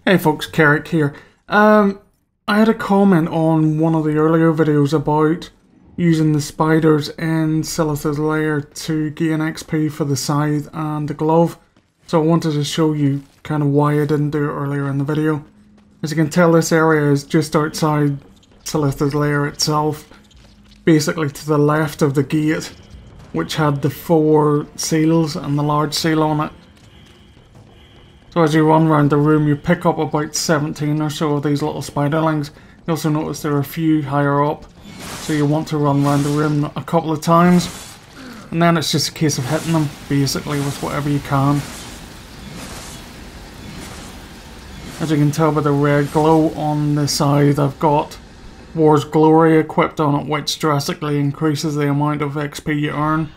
Hey folks, Keric here. I had a comment on one of the earlier videos about using the spiders in Silith's lair to gain XP for the scythe and the glove. So I wanted to show you kind of why I didn't do it earlier in the video. As you can tell, this area is just outside Silith's lair itself, basically to the left of the gate, which had the 4 seals and the large seal on it. So as you run around the room, you pick up about 17 or so of these little spiderlings. You also notice there are a few higher up, so you want to run around the room a couple of times, and then it's just a case of hitting them, basically, with whatever you can. As you can tell by the red glow on the side, I've got War's Glory equipped on it, which drastically increases the amount of XP you earn.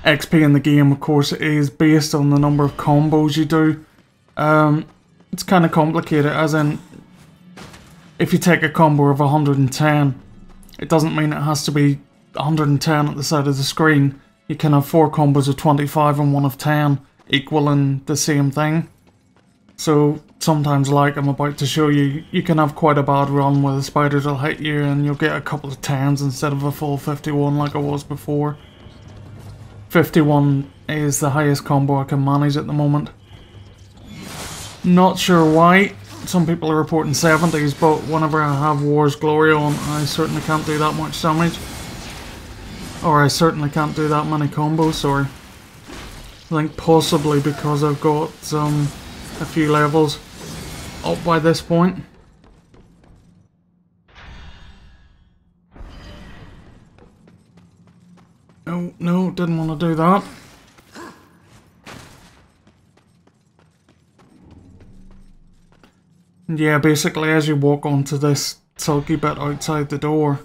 XP in the game, of course, is based on the number of combos you do. It's kind of complicated, as in, if you take a combo of 110, it doesn't mean it has to be 110 at the side of the screen. You can have 4 combos of 25 and one of 10, equaling the same thing. So sometimes, like I'm about to show you, you can have quite a bad run where the spiders will hit you and you'll get a couple of 10s instead of a full 51 like I was before. 51 is the highest combo I can manage at the moment. Not sure why. Some people are reporting 70s, but whenever I have War's Glory on, I certainly can't do that much damage. Or I certainly can't do that many combos, sorry. I think possibly because I've got a few levels up by this point. Oh, no, didn't want to do that. And yeah, basically as you walk onto this sulky bit outside the door,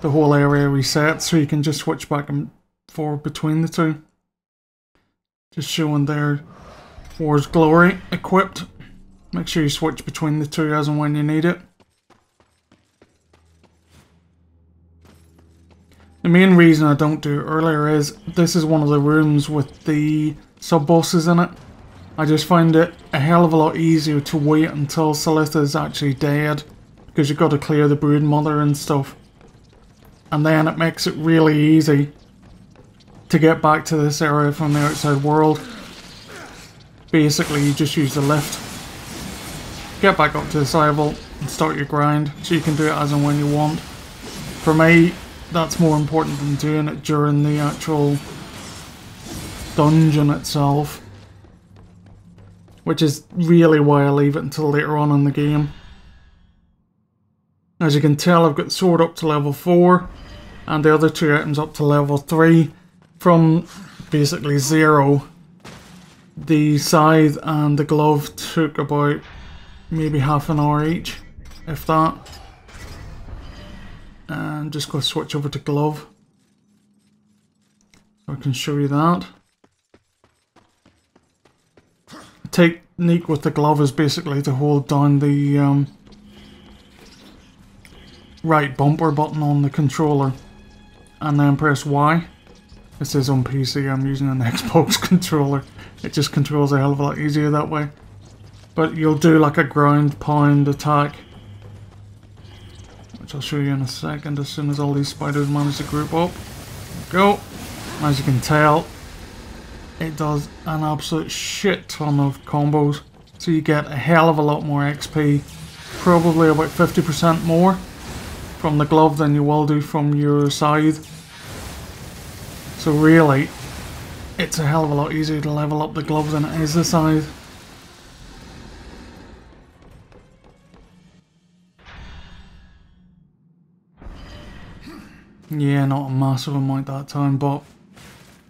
the whole area resets, so you can just switch back and forward between the two. Just showing there, War's Glory equipped. Make sure you switch between the two as and when you need it. The main reason I don't do it earlier is this is one of the rooms with the sub-bosses in it. I just find it a hell of a lot easier to wait until Silith is actually dead, because you've got to clear the brood mother and stuff. And then it makes it really easy to get back to this area from the outside world. Basically, you just use the lift, get back up to the Cyval and start your grind, so you can do it as and when you want. For me, that's more important than doing it during the actual dungeon itself, which is really why I leave it until later on in the game. As you can tell, I've got the sword up to level 4 and the other 2 items up to level 3 from basically 0. The scythe and the glove took about maybe half an hour each, if that. And just go switch over to glove, so I can show you that. The technique with the glove is basically to hold down the right bumper button on the controller and then press Y. This is on PC, I'm using an Xbox controller. It just controls a hell of a lot easier that way. But you'll do like a ground pound attack, which I'll show you in a second as soon as all these spiders manage to group up. Go! As you can tell, it does an absolute shit ton of combos, so you get a hell of a lot more XP, probably about 50% more from the glove than you will do from your scythe. So really, it's a hell of a lot easier to level up the glove than it is the scythe. Yeah, not a massive amount that time, but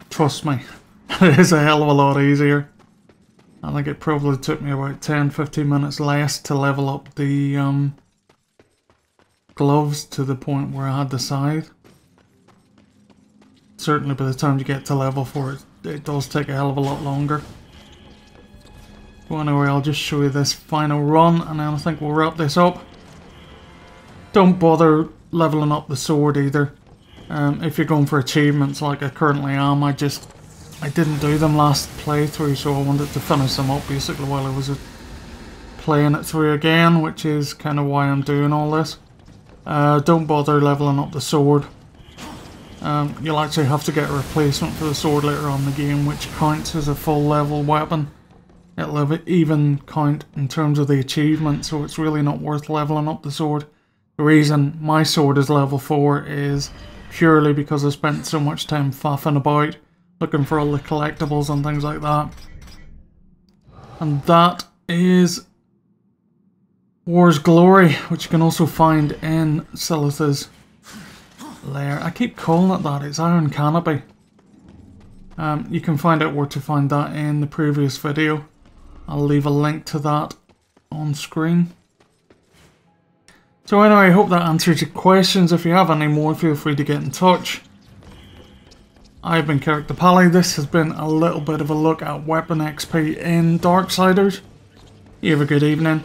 trust me, it is a hell of a lot easier. I think it probably took me about 10-15 minutes less to level up the gloves to the point where I had the scythe. Certainly by the time you get to level 4, it does take a hell of a lot longer. So anyway, I'll just show you this final run and then I think we'll wrap this up. Don't bother leveling up the sword either. If you're going for achievements like I currently am, I just I didn't do them last playthrough, so I wanted to finish them up basically while I was playing it through again, which is kind of why I'm doing all this. Don't bother leveling up the sword. You'll actually have to get a replacement for the sword later on in the game, which counts as a full level weapon. It'll even count in terms of the achievement, so it's really not worth leveling up the sword. The reason my sword is level 4 is purely because I spent so much time faffing about, looking for all the collectibles and things like that. And that is War's Glory, which you can also find in Silith's lair. I keep calling it that, it's Iron Canopy. You can find out where to find that in the previous video. I'll leave a link to that on screen. So anyway, I hope that answers your questions. If you have any more, feel free to get in touch. I've been Keric the Pally. This has been a little bit of a look at weapon XP in Darksiders. You have a good evening.